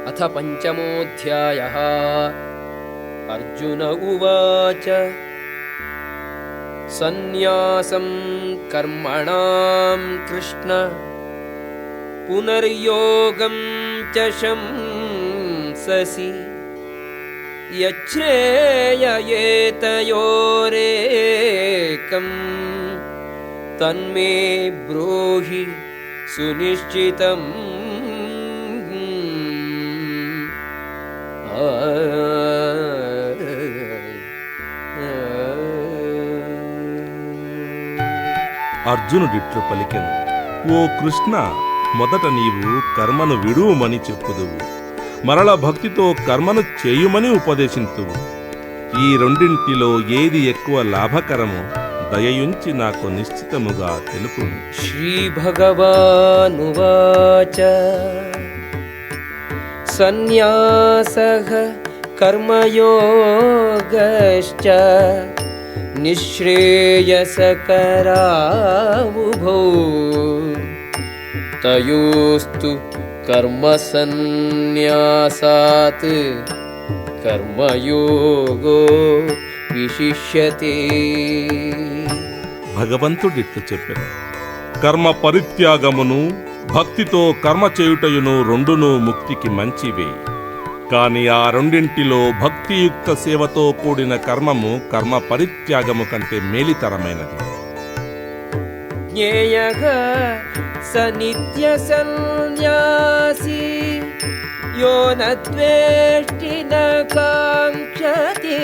अथ पञ्चमोऽध्यायः। अर्जुन उवाच सन्न्यासं कर्मणां कृष्ण पुनर्योगं च शंससि यच्छ्रेययेतयोरेकं तन्मे ब्रूहि सुनिश्चितम्। అర్జునుడిట్లు పలికెను, ఓ కృష్ణ, మొదట నీవు కర్మను విడువమని చెప్పుదువు, మరల భక్తితో కర్మను చేయుమని ఉపదేశింతువు. ఈ రెండింటిలో ఏది ఎక్కువ లాభకరమో దయయుంచి నాకు నిశ్చితముగా తెలుపుము. శ్రీభగవానువాచ సన్యాసః కర్మయోగశ్చ నిశ్రేయసకరావుభౌ తయోస్తు కర్మసన్యాసాత్ కర్మయోగో విశిష్యతే. భగవంతుడిట్లు చెప్పెను, కర్మ పరిత్యాగమును భక్తితో కర్మ చేయుటయును రెండును ముక్తికి మంచివే. కాని ఆ రెండింటిలో భక్తియుక్త సేవతో కూడిన కర్మము కర్మ పరిత్యాగము కంటే మేలితరమైనది. జ్ఞేయః స నిత్య సన్యాసి యో న ద్వేష్టి న కాంక్షతి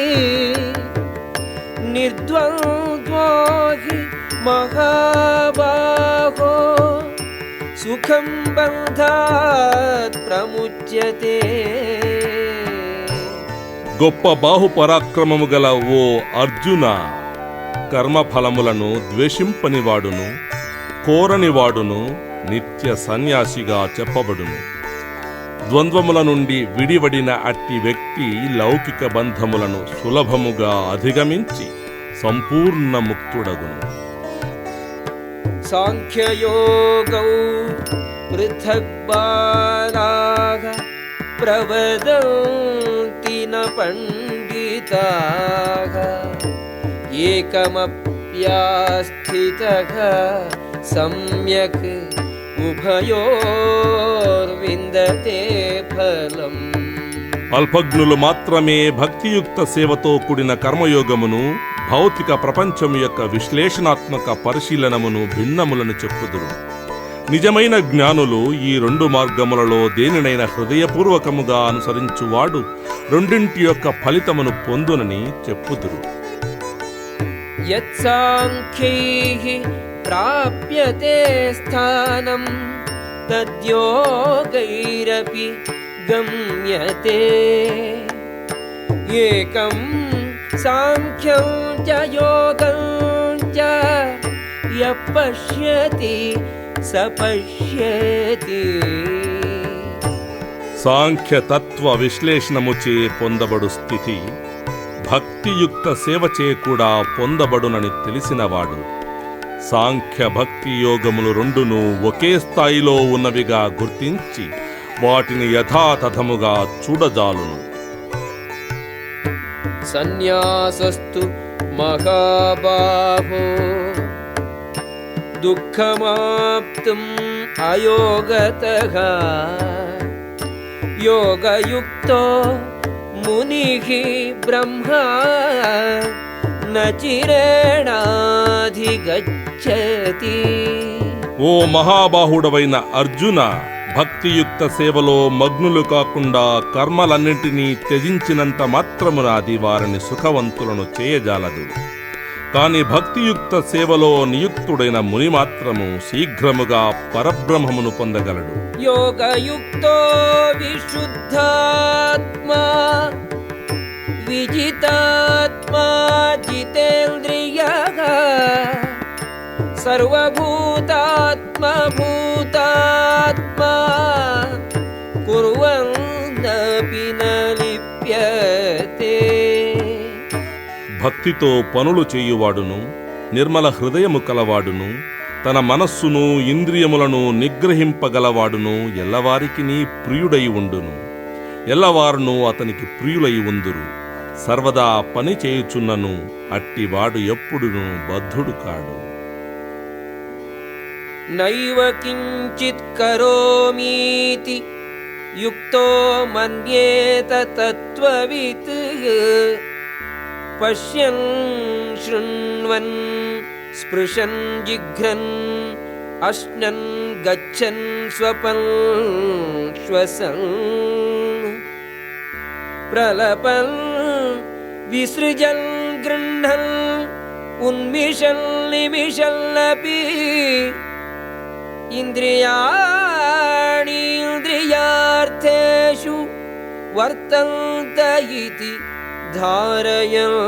నిర్ద్వంద్వో హి మహాబాహో సుఖం బంధాత్ ప్రముచ్యతే. గొప్ప బాహుపరాక్రమము గల ఓ అర్జున, కర్మఫలములను ద్వేషింపనివాడును కోరనివాడును నిత్య సన్యాసిగా చెప్పబడును. ద్వంద్వముల నుండి విడివడిన అట్టి వ్యక్తి లౌకిక బంధములను సులభముగా అధిగమించి సంపూర్ణ ముక్తుడగును. సాంఖ్యయోగౌ పృథక్ బాలాః ప్రవదంతి న పండితాః ఏకమప్యాస్థితః సమ్యక్ ఉభయోర్విందతే ఫలం. అల్పజ్ఞులు మాత్రమే భక్తియుక్త సేవతో కూడిన కర్మయోగమును, భౌతిక ప్రపంచము యొక్క విశ్లేషణాత్మక పరిశీలనమును భిన్నములను చెప్పుదురు. నిజమైన జ్ఞానులు ఈ రెండు మార్గములలో దేనినైనా హృదయపూర్వకముగా అనుసరించువాడు రెండింటి యొక్క ఫలితమును పొందునని చెప్పుదురు. యత్సాంఖ్యైః ప్రాప్యతే స్థానం తద్యోగైరపి గమ్యతే ఏకం సాంఖ్యం చ యోగం చ యః పశ్యతి స పశ్యతి. సాంఖ్యతత్వ విశ్లేషణముచే పొందబడు స్థితి భక్తియుక్త సేవచే కూడా పొందబడునని తెలిసినవాడు సాంఖ్య భక్తి యోగములు రెండును ఒకే స్థాయిలో ఉన్నవిగా గుర్తించి వాటిని యథాతథముగా చూడజాలును. సన్యాసస్తు మహాబాహో దుఃఖమాప్తుం అయోగతః యోగయుక్తో మునిః బ్రహ్మ న చిరేణాధిగచ్చతి. ఓ మహాబాహుడవైన అర్జున, భక్తియుక్త సేవలో మగ్నులు కాకుండా కర్మలన్నింటినీ త్యజించినంత మాత్రమున అది వారిని సుఖవంతులను చేయజాలదు. కాని భక్తియుక్త సేవలో నియుక్తుడైన ముని మాత్రము శీఘ్రముగా పరబ్రహ్మమును పొందగలడు. యోగయుక్తో విశుద్ధాత్మా విజితాత్మా జితేంద్రియః సర్వభూతాత్మా భూతాత్మా కుర్వన్నపి న లిప్యతే. భక్తితో పనులు చేయువాడును నిర్మల హృదయము కలవాడును తన మనస్సును ఇంద్రియములను నిగ్రహింపగలవాడును ఎల్లవారికి ప్రియుడై ఉండును. ఎల్లవారును అతనికి ప్రియులై ఉందురు. సర్వదా పని చేయుచున్నను అట్టివాడు ఎప్పుడును బద్ధుడు కాడు. నైవ కించిత్ కరోమీతి యుక్తో మన్యేత తత్వవిత్ పశ్యన్ శృణ్వన్ స్పృశన్ జిఘ్రన్ అశ్నన్ గచ్చన్ స్వపన్ శ్వసన్ ప్రలపన్ విసృజన్ గృహ్ణన్ ఉన్మిషన్ నిమిషల్లపి ఇంద్రియాణి ఇంద్రియార్థేషు వర్తంత ఇతి ధారయన్.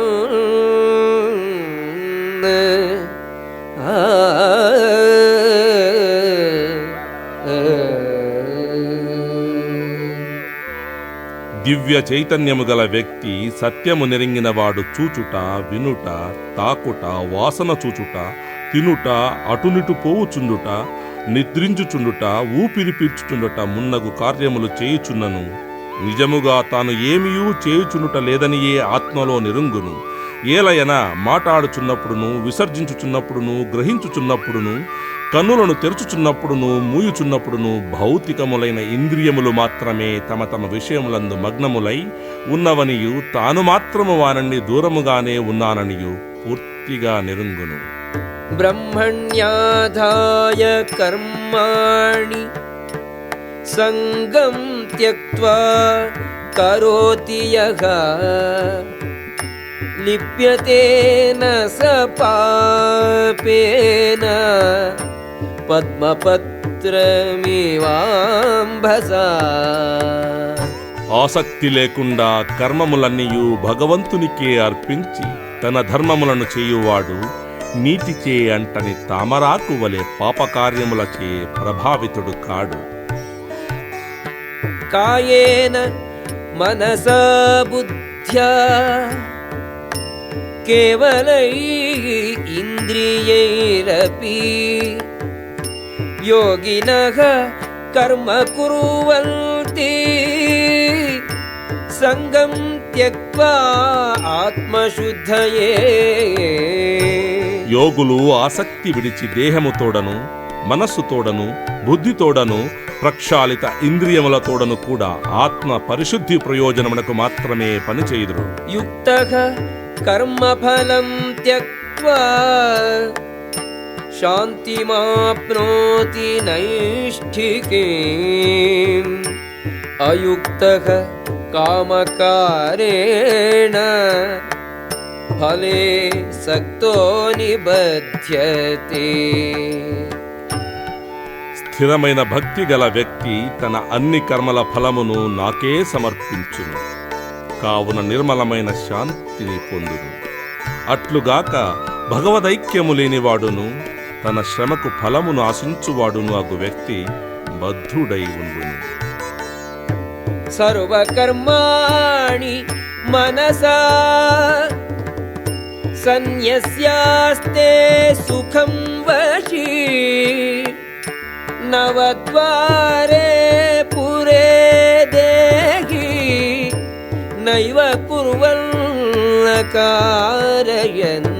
దివ్య చైతన్యము గల వ్యక్తి సత్యము నెరింగినవాడు చూచుట, వినుట, తాకుట, వాసన చూచుట, తినుట, అటునిటు పోవుచుండుట, నిద్రించుచుండుట, ఊపిరి పీల్చుచుండుట మున్నగు కార్యములు చేయుచున్నను నిజముగా తాను ఏమియూ చేయుచుండుట లేదనియే ఆత్మలో నిరుంగును. ఏలయన మాటాడుచున్నప్పుడును, విసర్జించుచున్నప్పుడును, గ్రహించుచున్నప్పుడును, కన్నులను తెరుచుచున్నప్పుడును, మూయుచున్నప్పుడును భౌతికములైన ఇంద్రియములు మాత్రమే తమ తమ విషయములందు మగ్నములై ఉన్నవనియు తాను మాత్రము వానన్ని దూరముగానే ఉన్నాననియు పూర్తిగా నిరుంగును. బ్రహ్మణ్యాధాయ కర్మాణి సంగం త్యక్త్వా కరోతి యః లిప్యతేన స పాపేన పద్మపత్రమివాంభసా. ఆసక్తి లేకుండా కర్మములన్నీయు భగవంతునికే అర్పించి తన ధర్మములను చేయువాడు నీటిచే అంటని తామరాకు వలె పాపకార్యములచే ప్రభావితుడు కాడు. కాయేన మనసా బుద్ధ్యా కేవలై ఇంద్రియైరపి యోగినః కర్మ కుర్వంతి సంగం త్యక్త్వా ఆత్మశుద్ధయే. యోగులు ఆసక్తి విడిచి దేహముతోడను, మనస్సుతోడను, బుద్ధితోడను, ప్రక్షాళిత ఇంద్రియములతోడను కూడా ఆత్మ పరిశుద్ధి ప్రయోజనమునకు మాత్రమే పనిచేయుదురు. యుక్తః కర్మఫలం త్యక్త్వా శాంతిమాప్నోతి నైష్ఠికీం అయుక్తః కామకారేణ ఫలే సక్తో నిబధ్యతే. స్థిరమైన భక్తి గల వ్యక్తి తన అన్ని కర్మల ఫలమును నాకే సమర్పించును. కావున నిర్మలమైన శాంతిని పొందును. అట్లుగాక భగవదైక్యము లేనివాడును తన శ్రమకు ఫలమును ఆశించువాడును అగు వ్యక్తి బద్ధుడై ఉండును. సర్వకర్మాణి మనసా సన్యస్యాస్తే సుఖం వశీ నవద్వారే పురే దేహి నైవ కుర్వన్న కారయన్.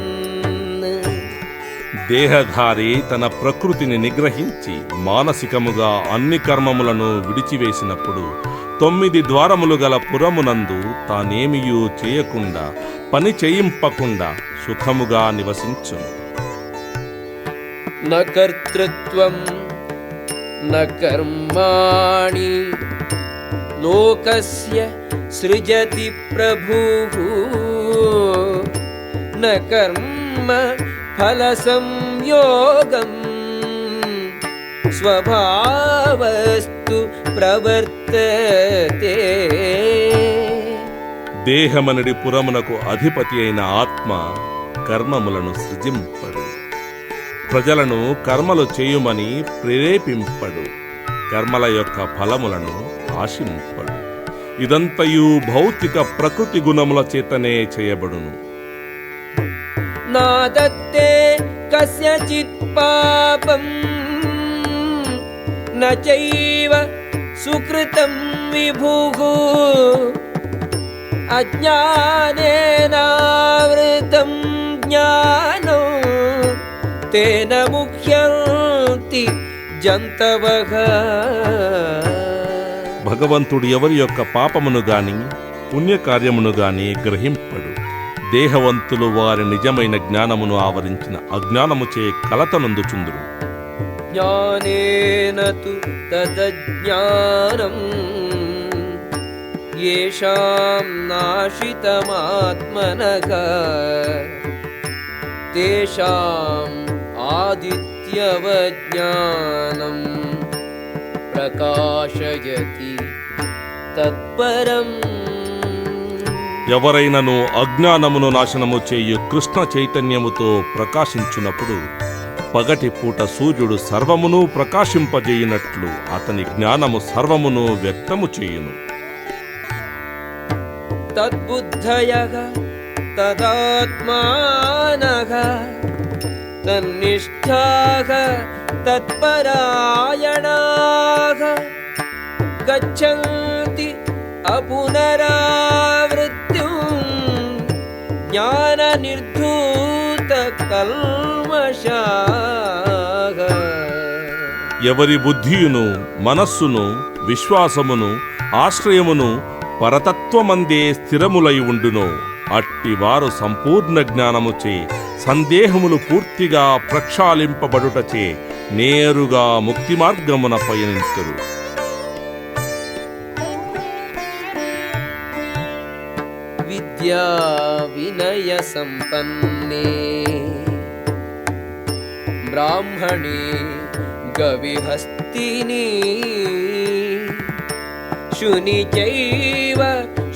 దేహధారి తన ప్రకృతిని నిగ్రహించి మానసికముగా అన్ని కర్మములను విడిచివేసినప్పుడు 9 ద్వారములు గల పురమునందు తానేమియూ చేయకుండా పని చేయింపకుండా సుఖముగా నివసించును. న కర్తృత్వం న కర్మాణి లోకస్య సృజతి ప్రభుః న కర్మ ఫల సంయోగం స్వభావస్తు ప్రవర్తతే. దేహమనడి పురమునకు అధిపతి అయిన ఆత్మ కర్మములను సృజింపడు. ప్రజలను కర్మలు చేయుమని ప్రేరేపింపడు. కర్మల యొక్క ఫలములను ఆశింపడు. ఇదంతయు భౌతిక ప్రకృతి గుణముల చేతనే చేయబడును. నాదత్తే కస్యచిత్ పాపం న చైవ సుకృతం విభుః అజ్ఞానేనావృతం జ్ఞానం తేన ముహ్యంతి జంతవః. భగవంతుడు ఎవరి యొక్క పాపమును గాని పుణ్యకార్యమును గాని గ్రహింపడు. దేహవంతులు వారి నిజమైన జ్ఞానమును ఆవరించిన అజ్ఞానముచే కలతనందుచుందురు. జ్ఞానేన తు తదజ్ఞానం యేషాం నాశితమాత్మనః తేషాం ఆదిత్యవజ్ఞానం ప్రకాశయతి తత్పరం. ఎవరైనను అజ్ఞానమును నాశనము చేయు కృష్ణ చైతన్యముతో ప్రకాశించునప్పుడు పగటి పూట సూర్యుడు సర్వమును ప్రకాశింపజేయునట్లు అతని జ్ఞానము సర్వమును వ్యక్తము చేయును. తద్బుద్ధయః తదాత్మానః తన్నిష్ఠాః తత్పరాయణాః గచ్చంతి అపునరావృత్తిం జ్ఞాన నిర్ధూత కల్మషాః. ఎవరి బుద్ధియును మనస్సును విశ్వాసమును ఆశ్రయమును పరతత్వమందే స్థిరములై ఉండునో అట్టివారు సంపూర్ణ జ్ఞానముచే సందేహములు పూర్తిగా ప్రక్షాళింపబడుటచే నేరుగా ముక్తి మార్గమున పయనింతురు. విద్యా వినయ సంపన్నే బ్రాహ్మణే గవిహస్తిని శుని చైవ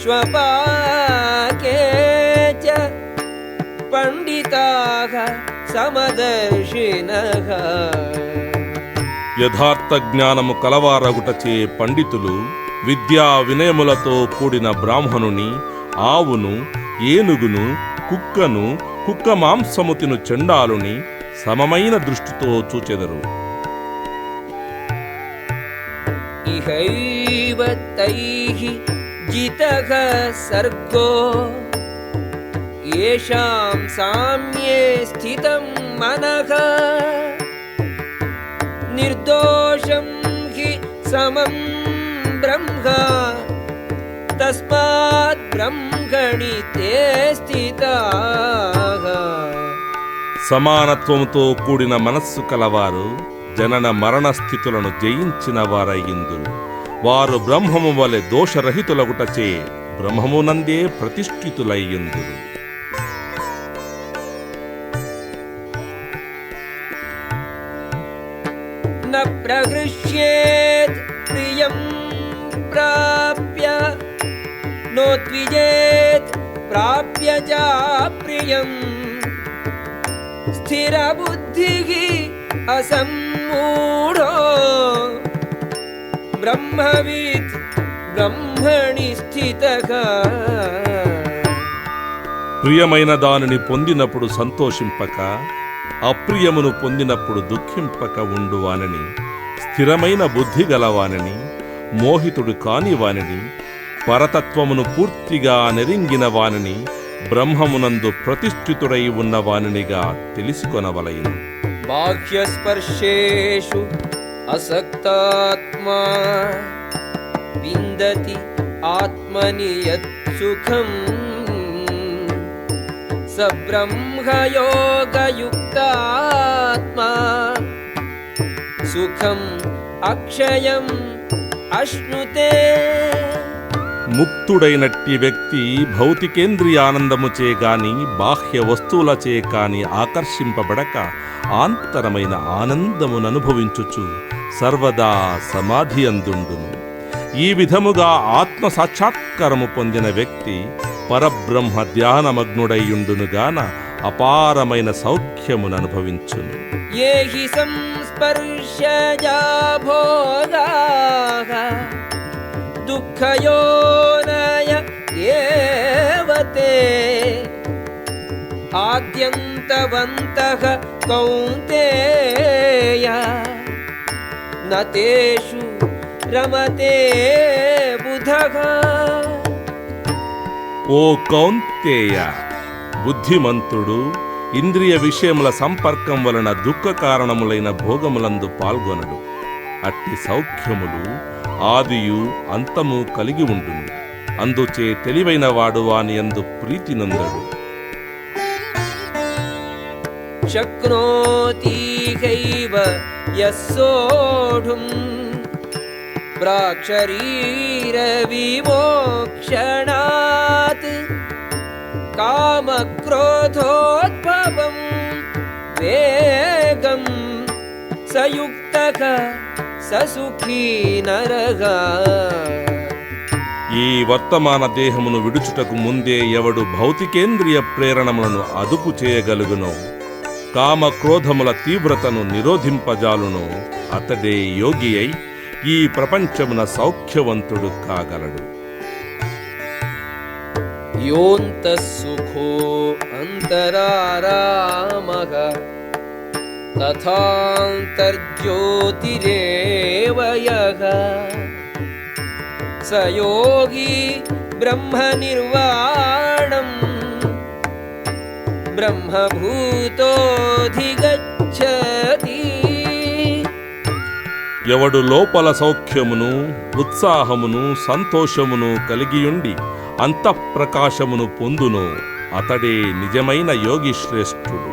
శ్వపాకే చ పండితాః సమదర్శినః. యథార్థ జ్ఞానము కలవారగుటచే పండితులు విద్యా వినయములతో కూడిన బ్రాహ్మణుని ఆవును ఏనుగును కుక్కను కుక్క మాంసము తిను చండాలుని సమమైన దృష్టితో చూచెదరు. ఇహైవ తైః జితః సర్గో యేషాం సామ్యే స్థితం మనః నిర్దోషం హి సమం బ్రహ్మ తస్మాత్ బ్రహ్మణి తే స్థితాః. సమానత్వముతో కూడిన మనస్సు కలవారు జనన మరణ స్థితులను జయించిన వారయ్యిందురు. వారు బ్రహ్మము వలె దోషరహితులగుటచే బ్రహ్మమునందే ప్రతిష్ఠితులయ్యిందురు. న ప్రహృష్యేత్ ప్రియం ప్రాప్య నోద్విజేత్ ప్రాప్య చ ప్రియం స్థిరబుద్ధిః అసమ్మూఢో బ్రహ్మవిత్ బ్రహ్మణి స్థితః. ప్రియమైన దానిని పొందినప్పుడు సంతోషింపక అప్రియమును పొందినప్పుడు దుఃఖింపక ఉండువానని స్థిరమైన బుద్ధి గలవానని మోహితుడు కానివానని పరతత్వమును పూర్తిగా నెరింగిన వానని బ్రహ్మమునందు ప్రతిష్ఠితుడై ఉన్నవానినిగా తెలిసికొనవలయును. బాహ్యస్పర్శేషు అసక్తాత్మా విందతి ఆత్మని యత్ సుఖం స బ్రహ్మయోగయుక్తాత్మా సుఖం అక్షయం అశ్నుతే. ముక్తుడైనట్టి వ్యక్తి భౌతికేంద్రియానందముచే గాని బాహ్య వస్తువులచే కాని ఆకర్షింపబడక ఆంతరమైన ఆనందముననుభవించుచు సర్వదా సమాధి అందుండును. ఈ విధముగా ఆత్మ సాక్షాత్కారము పొందిన వ్యక్తి పరబ్రహ్మ ధ్యానమగ్నుడైయుండునుగాన అపారమైన సౌఖ్యముననుభవించును. ఏ హి సంస్పర్శజా భోగాః దుఃఖయోనయ ఏవతే ఆద్యంతవంతః కౌంతేయ న తేషు రమతే బుధః. ఓ కౌంతేయ, బుద్ధిమంతుడు ఇంద్రియ విషయముల సంపర్కం వలన దుఃఖ కారణములైన భోగములందు పాల్గొనడు. అట్టి సౌఖ్యములు ఆదియు అంతము కలిగి ఉండును. అందుచే తెలివైన వాడు వాని యందు ప్రీతి నందడు. శక్నోతిహైవ యస్సోఢుం ప్రాక్శరీర విమోక్షణాత్ కామక్రోధోద్భవం వేగం సయుక్తః ససుఖీ నరః. ఈ వర్తమాన దేహమును విడుచుటకు ముందే ఎవడు భౌతికేంద్రియ ప్రేరణములను అదుపు చేయగలుగునో, కామ క్రోధముల తీవ్రతను నిరోధింపజాలునో అతడే యోగి అయి ఈ ప్రపంచమున సౌఖ్యవంతుడు కాగలడు. యోంతః సుఖో అంతరారామః తథాంతర్జ్యోతిరేవ యః స యోగి బ్రహ్మనిర్వాణం బ్రహ్మభూతోధిగచ్చతి. ఎవడు లోపల సౌఖ్యమును ఉత్సాహమును సంతోషమును కలిగియుండి అంతఃప్రకాశమును పొందునో అతడే నిజమైన యోగి శ్రేష్ఠుడు.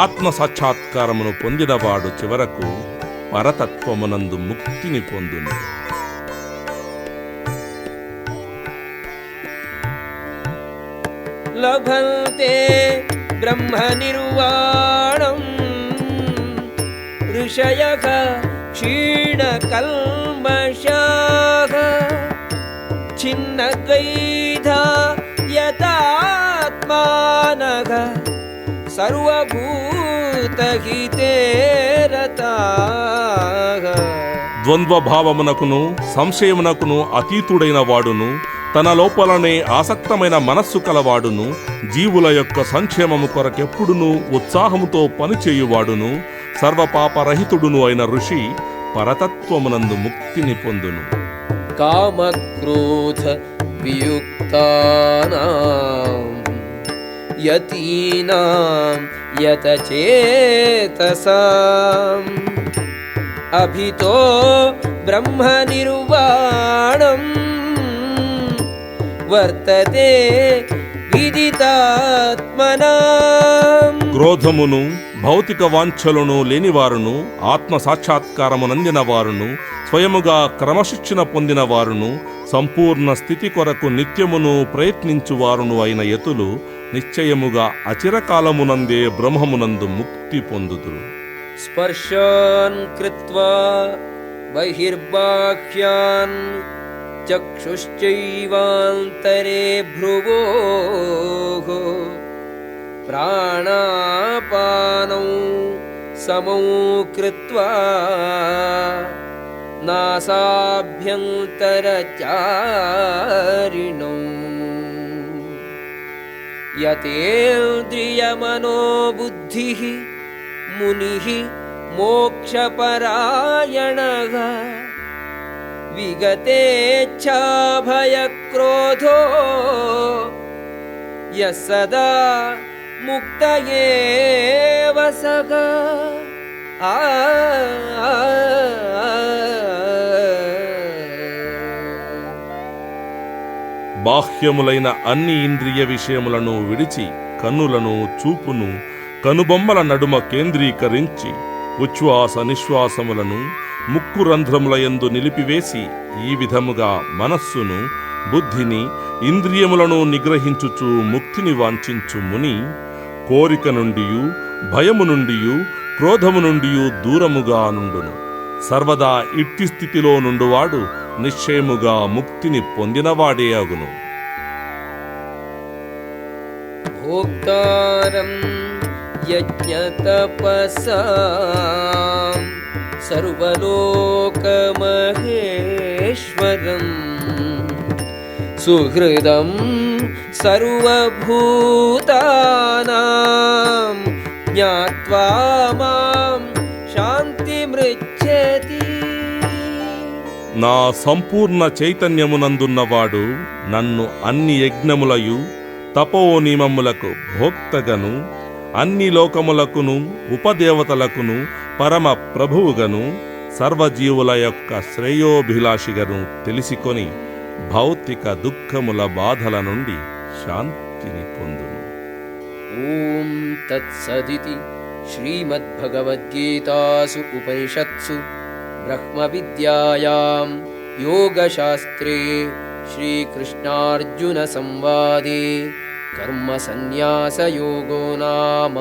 ఆత్మ సాక్షాత్కారమును పొందినవాడు చివరకు పరతత్వమునందు ముక్తిని పొందును. లభంతే బ్రహ్మనిర్వాణం ఋషయః క్షీణకల్మషాః ఛిన్నద్వైధా యతాత్మానః సర్వభూతహితే రతాః. ద్వంద్వభావమునకును సంశయమునకును అతీతుడైన వాడును, తన లోపలనే ఆసక్తమైన మనస్సు కలవాడును, జీవుల యొక్క సంక్షేమము కొరకెప్పుడునూ ఉత్సాహముతో పనిచేయువాడును, సర్వపాపరహితుడును అయిన ఋషి పరతత్వమునందు ముక్తిని పొందును. కామక్రోధ వియుక్తానాం యతీనాం యతచేతసాం అభితో బ్రహ్మనిర్వాణం వర్తతే విదితాత్మనాం. క్రోధమును భౌతిక వాంఛలను లేనివారును, ఆత్మ సాక్షాత్కారమునందిన వారును, స్వయముగా క్రమశిక్షణ పొందిన వారును, సంపూర్ణ స్థితి కొరకు నిత్యమును ప్రయత్నించువారును అయిన యతులు నిశ్చయముగా అచిరకాలమునందే బ్రహ్మమునందు ముక్తి పొందుదురు. స్పర్శాన్ కృత్వా బహిర్బాహ్యాన్ చక్షుశ్చైవాంతరే భ్రువోః ప్రాణాపానౌ సమౌ కృత్వా నాసాభ్యంతరచారిణౌ యతేంద్రియమనోబుద్ధిః మునిః మోక్షపరాయణః విగతేచ్ఛాభయక్రోధో యః సదా ముక్త ఏవ సః. బాహ్యములైన అన్ని ఇంద్రియ విషయములను విడిచి కన్నులను చూపును కనుబొమ్మల నడుమ కేంద్రీకరించి ఉచ్ఛ్వాస నిశ్వాసములను ముక్కు రంధ్రములయందు నిలిపివేసి ఈ విధముగా మనస్సును బుద్ధిని ఇంద్రియములను నిగ్రహించుచు ముక్తిని వాంఛించు ముని కోరిక నుండియు భయము నుండియు క్రోధము నుండియు దూరముగా నుండును. సర్వదా ఇట్టి స్థితిలో నుండువాడు నిశ్చయముగా ముక్తిని పొందినవాడే అగును. భోక్తారం యజ్ఞతపసాం సర్వలోకమహేశ్వరం సుహృదం సర్వభూతానాం జ్ఞాత్వా మాం శాంతిమృచ్ఛతి. నా సంపూర్ణ చైతన్యమునందున్నవాడు నన్ను అన్ని యజ్ఞములయు తపోనియమములకు భోక్తగను అన్ని లోకములకును ఉపదేవతలకును పరమ ప్రభువుగను సర్వజీవుల యొక్క శ్రేయోభిలాషిగను తెలిసికొని భౌతిక దుఃఖముల బాధల నుండి శాంతిని పొందును. ఓం తత్సదితి శ్రీమద్భగవద్గీతాసు ఉపనిషత్సు బ్రహ్మ విద్యాయాం యోగశాస్త్రే శ్రీకృష్ణార్జున సంవాదే కర్మ సన్యాసయోగో నామ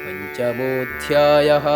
పంచమోऽధ్యాయః.